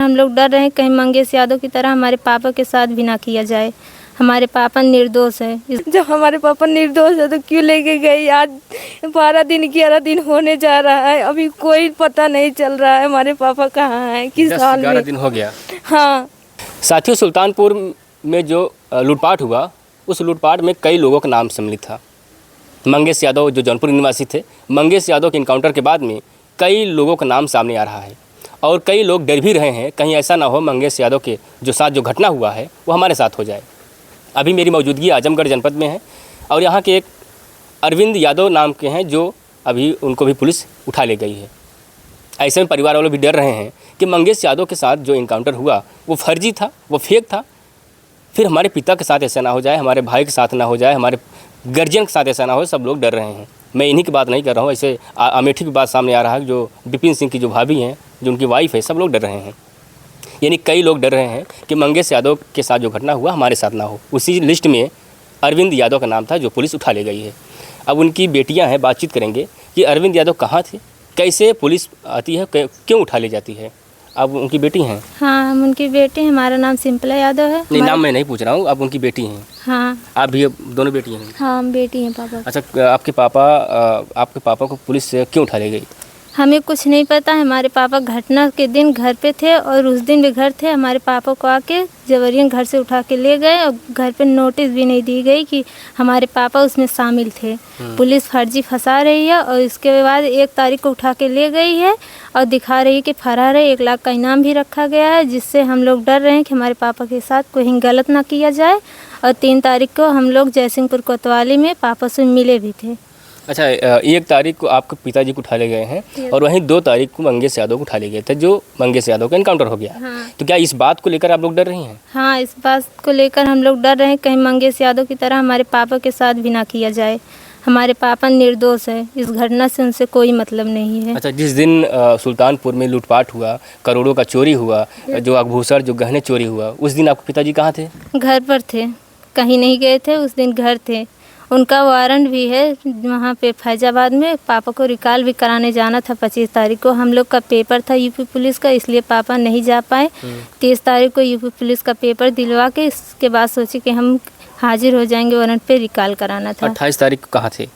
हम लोग डर रहे हैं कहीं मंगेश यादव की तरह हमारे पापा के साथ भी ना किया जाए। हमारे पापा निर्दोष है। जब हमारे पापा निर्दोष है तो क्यों लेके गई? आज 12 दिन 11 दिन होने जा रहा है, अभी कोई पता नहीं चल रहा है हमारे पापा कहाँ हैं, किस हाल में। 10-11 दिन हो गया। हाँ साथियों, सुल्तानपुर में जो लूटपाट हुआ, उस लूटपाट में कई लोगों का नाम सम्मिलित था। मंगेश यादव जो जौनपुर निवासी थे, मंगेश यादव के इनकाउंटर के बाद में कई लोगों का नाम सामने आ रहा है और कई लोग डर भी रहे हैं कहीं ऐसा ना हो मंगेश यादव के जो साथ जो घटना हुआ है वो हमारे साथ हो जाए। अभी मेरी मौजूदगी आजमगढ़ जनपद में है और यहाँ के एक अरविंद यादव नाम के हैं जो अभी उनको भी पुलिस उठा ले गई है। ऐसे में परिवार वालों भी डर रहे हैं कि मंगेश यादव के साथ जो इनकाउंटर हुआ वो फर्जी था, वो फेक था। फिर हमारे पिता के साथ ऐसा ना हो जाए, हमारे भाई के साथ ना हो जाए, हमारे गार्जियन के साथ ऐसा ना हो। सब लोग डर रहे हैं। मैं इन्हीं की बात नहीं कर रहा हूँ, ऐसे अमेठी की बात सामने आ रहा है। जो विपिन सिंह की जो भाभी हैं, जो उनकी वाइफ है, सब लोग डर रहे हैं। यानी कई लोग डर रहे हैं कि मंगेश यादव के साथ जो घटना हुआ हमारे साथ ना हो। उसी लिस्ट में अरविंद यादव का नाम था जो पुलिस उठा ले गई है। अब उनकी बेटियां हैं, बातचीत करेंगे कि अरविंद यादव कहाँ थे, कैसे पुलिस आती है, क्यों उठा ले जाती है। अब उनकी बेटी हैं? हाँ, हम उनकी बेटी हैं। हमारा नाम सिंपला यादव है। नहीं, नाम मैं नहीं पूछ रहा हूँ, अब उनकी बेटी हैं। हाँ। आप भी दोनों बेटी हैं? हाँ, हम बेटी हैं पापा। अच्छा, आपके पापा को पुलिस से क्यों उठा ले गई? हमें कुछ नहीं पता। हमारे पापा घटना के दिन घर पे थे और उस दिन भी घर थे। हमारे पापा को आके जबरियन घर से उठा के ले गए और घर पे नोटिस भी नहीं दी गई कि हमारे पापा उसमें शामिल थे। पुलिस फर्जी फंसा रही है और इसके बाद 1 तारीख को उठा के ले गई है और दिखा रही है कि फरार है। 1 लाख का इनाम भी रखा गया है, जिससे हम लोग डर रहे हैं कि हमारे पापा के साथ कोई गलत ना किया जाए। और 3 तारीख को हम लोग जयसिंहपुर कोतवाली में पापा से मिले भी थे। अच्छा, 1 तारीख को आपके पिताजी को उठा ले गए हैं और वहीं 2 तारीख को मंगेश यादव को उठा ले गए थे, जो मंगेश यादव का एनकाउंटर हो गया। हाँ। तो क्या इस बात को लेकर आप लोग डर रही हैं? हाँ, इस बात को लेकर हम लोग डर रहे हैं कहीं मंगेश यादव की तरह हमारे पापा के साथ भी ना किया जाए। हमारे पापा निर्दोष है। इस घटना से उनसे कोई मतलब नहीं है। अच्छा, जिस दिन सुल्तानपुर में लूटपाट हुआ, करोड़ों का चोरी हुआ, जो आभूषण जो गहने चोरी हुआ, उस दिन आपके पिताजी कहाँ थे? घर पर थे, कहीं नहीं गए थे। उस दिन घर थे। उनका वारंट भी है वहाँ पे फैजाबाद में। पापा को रिकॉल भी कराने जाना था 25 तारीख को। हम लोग का पेपर था यूपी पुलिस का, इसलिए पापा नहीं जा पाए। 30 तारीख को यूपी पुलिस का पेपर दिलवा के इसके बाद सोचे कि हम हाजिर हो जाएंगे। वारंट पे रिकॉल कराना था। 28 तारीख को कहाँ थे?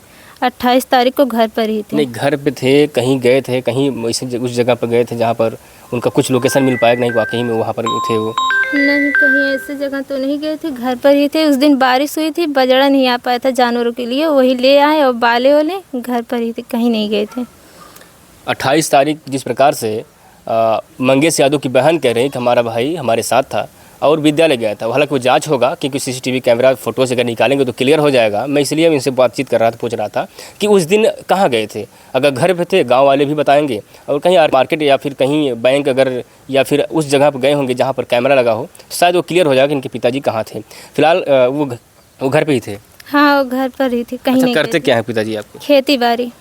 28 तारीख को घर पर ही थे। नहीं, घर पे थे, कहीं गए थे, कहीं उस जगह पर गए थे जहाँ पर उनका कुछ लोकेशन मिल पाया? नहीं, वाकई में वहाँ पर थे वो? नहीं, कहीं ऐसे जगह तो नहीं गए थे, घर पर ही थे। उस दिन बारिश हुई थी, बजड़ा नहीं आ पाया था जानवरों के लिए, वही ले आए और बाले वाले घर पर ही थे, कहीं नहीं गए थे। 28 तारीख जिस प्रकार से मंगेश यादव की बहन कह रही कि हमारा भाई हमारे साथ था और विद्यालय गया था। हालांकि वो जांच होगा, क्योंकि सीसीटीवी कैमरा फोटो से अगर निकालेंगे तो क्लियर हो जाएगा। मैं इसलिए इनसे बातचीत कर रहा था, पूछ रहा था कि उस दिन कहाँ गए थे। अगर घर पे थे, गांव वाले भी बताएंगे, और कहीं मार्केट या फिर कहीं बैंक अगर या फिर उस जगह पर गए होंगे जहाँ पर कैमरा लगा हो, शायद वो क्लियर हो जाएगा कि इनके पिताजी कहाँ थे। फिलहाल वो घर पर ही थे? हाँ, वो घर पर ही थे, कहीं नहीं। करते क्या है पिताजी आपके? खेती बाड़ी,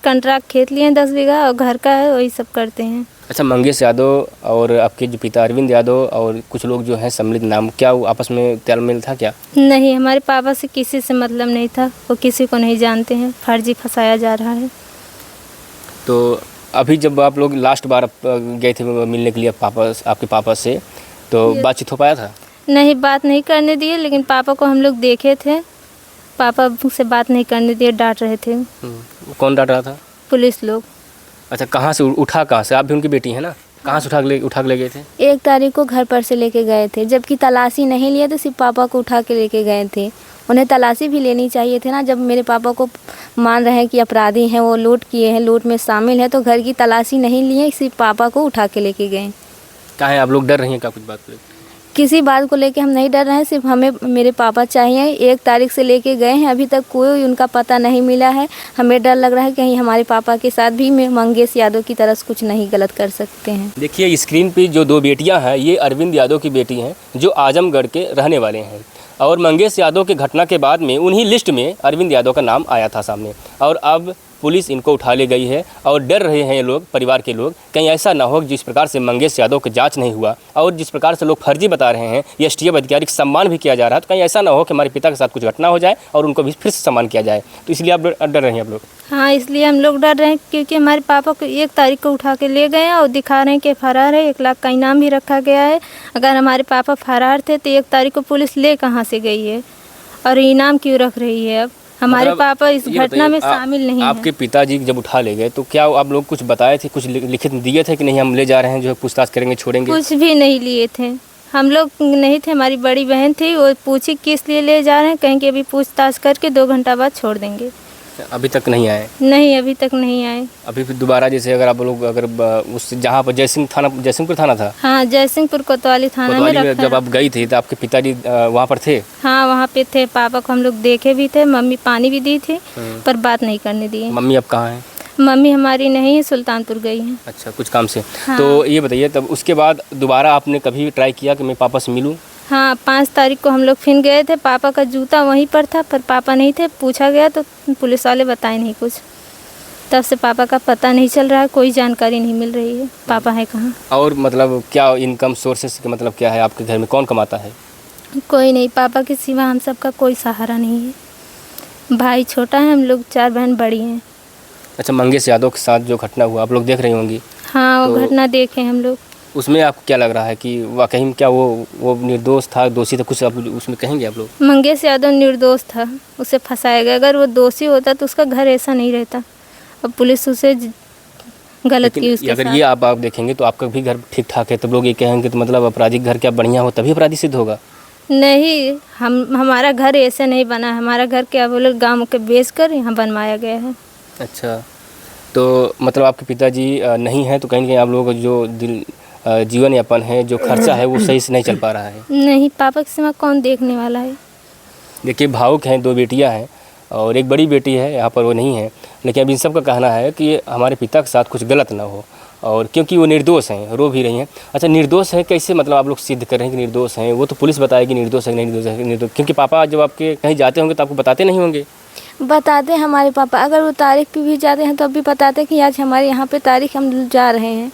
कंट्रैक्ट खेत लिए 10 बीघा और घर का है, वही सब करते हैं। अच्छा, मंगेश यादव और आपके जो पिता अरविंद यादव और कुछ लोग जो हैं सम्मिलित नाम, क्या वो आपस में तालमेल था क्या? नहीं, हमारे पापा से किसी से मतलब नहीं था। वो किसी को नहीं जानते हैं। फर्जी फंसाया जा रहा है। तो अभी जब आप लोग लास्ट बार गए थे मिलने के लिए आपके पापा से, तो बातचीत हो पाया था? नहीं, बात नहीं करने दिए। लेकिन पापा को हम लोग देखे थे, पापा से बात नहीं करने दिए, डांट रहे थे। कौन डांट रहा था? पुलिस लोग। अच्छा, कहाँ से उठा, कहाँ से? आप भी उनकी बेटी हैं ना? कहाँ से उठा के ले गए थे? 1 तारीख को घर पर से लेके गए थे, जबकि तलाशी नहीं लिए, तो सिर्फ पापा को उठा के लेके गए थे। उन्हें तलाशी भी लेनी चाहिए थे ना। जब मेरे पापा को मान रहे हैं कि अपराधी हैं, वो लूट किए हैं, लूट में शामिल है, तो घर की तलाशी नहीं लिए, सिर्फ पापा को उठा के लेके गए। क्या है, आप लोग डर रही हैं क्या कुछ बात को? किसी बात को लेके हम नहीं डर रहे हैं, सिर्फ हमें मेरे पापा चाहिए। 1 तारीख से लेके गए हैं, अभी तक कोई उनका पता नहीं मिला है। हमें डर लग रहा है कहीं हमारे पापा के साथ भी मंगेश यादव की तरह कुछ नहीं गलत कर सकते हैं। देखिए स्क्रीन पे जो 2 बेटियां हैं, ये अरविंद यादव की बेटी हैं जो आजमगढ़ के रहने वाले हैं। और मंगेश यादव के घटना के बाद में उन्हीं लिस्ट में अरविंद यादव का नाम आया था सामने। और अब पुलिस इनको उठा ले गई है और डर रहे हैं ये लोग, परिवार के लोग, कहीं ऐसा ना हो जिस प्रकार से मंगेश यादव की जांच नहीं हुआ और जिस प्रकार से लोग फर्जी बता रहे हैं, ये एसटीएफ अधिकारी का सम्मान भी किया जा रहा है, तो कहीं ऐसा ना हो कि हमारे पिता के साथ कुछ घटना हो जाए और उनको भी फिर से सम्मान किया जाए। तो इसलिए आप डर रहे हैं आप लोग? हाँ, इसलिए हम लोग डर रहे हैं क्योंकि हमारे पापा को 1 तारीख को उठा के ले गए हैं और दिखा रहे हैं कि फरार है। 1 लाख का इनाम भी रखा गया है। अगर हमारे पापा फरार थे तो 1 तारीख को पुलिस ले कहाँ से गई है और इनाम क्यों रख रही है? अब हमारे पापा इस घटना में शामिल नहीं है। आपके पिताजी जब उठा ले गए तो क्या आप लोग कुछ बताए थे, कुछ लिखित दिए थे कि नहीं हम ले जा रहे हैं, जो है पूछताछ करेंगे, छोड़ेंगे? कुछ भी नहीं लिए थे, हम लोग नहीं थे। हमारी बड़ी बहन थी, वो पूछी किस लिए ले जा रहे हैं, कहीं कि अभी पूछताछ करके 2 घंटा बाद छोड़ देंगे। अभी तक नहीं आए? नहीं, अभी तक नहीं आए। अभी फिर दोबारा जैसे अगर आप लोग उस जहाँ पर जयसिंहपुर थाना था? हाँ, जयसिंहपुर कोतवाली थाना में रखा। जब आप गई थी तो आपके पिताजी वहाँ पर थे? हाँ, वहाँ पे थे। पापा को हम लोग देखे भी थे, मम्मी पानी भी दी थी पर बात नहीं करने दिए। मम्मी अब कहाँ है? मम्मी हमारी नहीं है, सुल्तानपुर गई हैं। अच्छा, कुछ काम से। हाँ। तो ये बताइए, तब उसके बाद दोबारा आपने कभी ट्राई किया कि मैं पापा से मिलूं? हाँ, 5 तारीख को हम लोग फिर गए थे। पापा का जूता वहीं पर था पर पापा नहीं थे। पूछा गया तो पुलिस वाले बताए नहीं कुछ। तब से पापा का पता नहीं चल रहा है, कोई जानकारी नहीं मिल रही है पापा है कहाँ। और मतलब क्या इनकम सोर्सेस का मतलब क्या है? आपके घर में कौन कमाता है? कोई नहीं, पापा के सिवा हम सबका कोई सहारा नहीं है। भाई छोटा है, हम लोग 4 बहन बड़ी हैं। अच्छा, मंगेश यादव के साथ जो घटना हुआ आप लोग देख रही होंगी? हाँ, वो घटना देखे हम लोग। उसमें आपको क्या लग रहा है कि वाकई में क्या वो निर्दोष था, दोषी था? कुछ आप उसमें कहेंगे आप लोग? मंगेश यादव निर्दोष था, उसे फंसाया गया। अगर वो दोषी होता तो उसका घर ऐसा नहीं रहता। अब पुलिस उसे गलत की उसके अगर साथ। ये आप देखेंगे तो आपका भी घर ठीक ठाक है, तब लोग ये कहेंगे तो मतलब अपराधी घर क्या बढ़िया हो तभी अपराधी सिद्ध होगा? नहीं, हमारा घर ऐसे नहीं बना। हमारा घर क्या बोले गाँव के बेच कर यहाँ बनवाया गया है। अच्छा, तो मतलब आपके पिताजी नहीं हैं तो कहीं ना कहीं आप लोगों का जो जीवन यापन है, जो खर्चा है, वो सही से नहीं चल पा रहा है? नहीं, पापा के सिवा कौन देखने वाला है? देखिए, भावुक हैं, 2 बेटियां हैं और एक बड़ी बेटी है, यहाँ पर वो नहीं है। लेकिन अब इन सब का कहना है कि हमारे पिता के साथ कुछ गलत ना हो और क्योंकि वो निर्दोष हैं, रो भी रही हैं। अच्छा, निर्दोष है कैसे मतलब आप लोग सिद्ध कर रहे हैं कि निर्दोष हैं? वो तो पुलिस बताएगी निर्दोष है नहीं निर्दोष है निर्दोष, क्योंकि पापा जब आपके कहीं जाते होंगे तो आपको बताते नहीं होंगे? बताते हैं हमारे पापा। अगर वो तारीख पे भी जाते हैं तब भी बताते हैं कि आज हमारे यहाँ पे तारीख हम जा रहे हैं।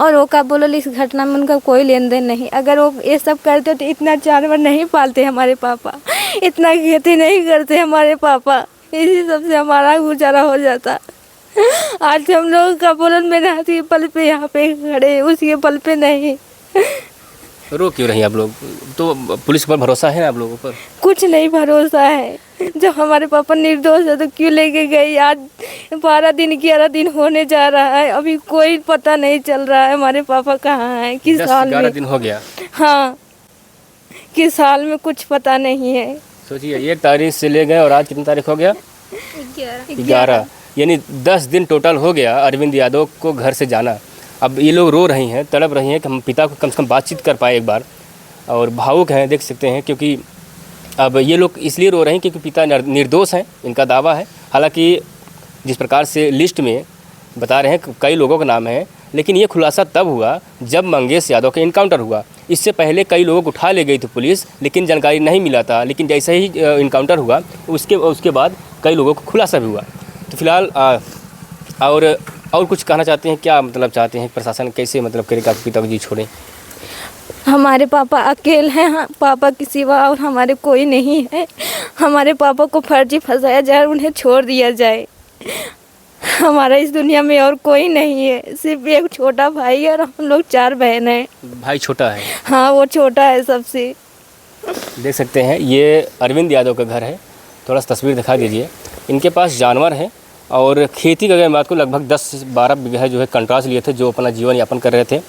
और वो का बोलो इस घटना में उनका कोई लेन देन नहीं। अगर वो ये सब करते तो इतना जानवर नहीं पालते हमारे पापा, इतना खेती नहीं करते हमारे पापा। इसी सब से हमारा गुजारा हो जाता। आज हम लोग का बोलन में रहती पल पे यहाँ पे खड़े, उसके पल पे नहीं। रो क्यों रही आप लोग? तो पुलिस पर भरोसा है ना आप लोगों पर? कुछ नहीं भरोसा है। जब हमारे पापा निर्दोष है तो क्यों लेके गई? आज 12 दिन 11 दिन होने जा रहा है, अभी कोई पता नहीं चल रहा है हमारे पापा कहाँ हैं, किस साल में। 10-11 दिन हो गया? हाँ, किस साल में कुछ पता नहीं है। सोचिए, 1 तारीख से ले गए और आज कितनी तारीख हो गया? 11, यानी 10 दिन टोटल हो गया अरविंद यादव को घर से जाना। अब ये लोग रो रही हैं, तड़प रही हैं कि हम पिता को कम से कम बातचीत कर पाए एक बार, और भावुक हैं, देख सकते हैं। क्योंकि अब ये लोग इसलिए रो रहे हैं क्योंकि पिता निर्दोष हैं, इनका दावा है। हालांकि जिस प्रकार से लिस्ट में बता रहे हैं कई लोगों का नाम है, लेकिन ये खुलासा तब हुआ जब मंगेश यादव का इनकाउंटर हुआ। इससे पहले कई लोगों को उठा ले गई थी पुलिस, लेकिन जानकारी नहीं मिला था। लेकिन जैसे ही इनकाउंटर हुआ उसके बाद कई लोगों को खुलासा भी हुआ। तो फिलहाल और कुछ कहना चाहते हैं? क्या मतलब चाहते हैं प्रशासन कैसे मतलब करेगा पिता को जी छोड़ें? हमारे पापा अकेले हैं, हाँ, पापा के सिवा और हमारे कोई नहीं है। हमारे पापा को फर्जी फंसाया जाए, उन्हें छोड़ दिया जाए। हमारा इस दुनिया में और कोई नहीं है, सिर्फ एक छोटा भाई है और हम लोग 4 बहन हैं। भाई छोटा है? हाँ, वो छोटा है सबसे। देख सकते हैं ये अरविंद यादव का घर है। थोड़ा सा तस्वीर दिखा दीजिए। इनके पास जानवर है और खेती का अगर बात को लगभग 10 से 12 बीघा जो है कंट्रास लिए थे, जो अपना जीवन यापन कर रहे थे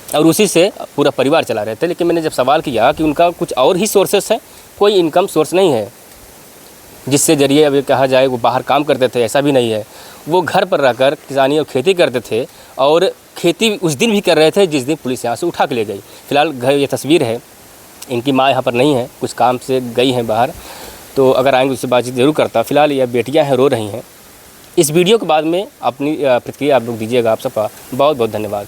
और उसी से पूरा परिवार चला रहे थे। लेकिन मैंने जब सवाल किया कि उनका कुछ और ही सोर्सेस है, कोई इनकम सोर्स नहीं है जिससे जरिए अब कहा जाए वो बाहर काम करते थे, ऐसा भी नहीं है। वो घर पर रहकर किसानी और खेती करते थे और खेती उस दिन भी कर रहे थे जिस दिन पुलिस यहाँ से उठा के ले गई। फिलहाल घर ये तस्वीर है, इनकी माँ यहाँ पर नहीं है, कुछ काम से गई हैं बाहर, तो अगर आएंगे उससे बातचीत ज़रूर करता। फिलहाल ये बेटियाँ हैं, रो रही हैं। इस वीडियो के बाद में अपनी प्रतिक्रिया आप लोग दीजिएगा। आप सबका बहुत बहुत धन्यवाद।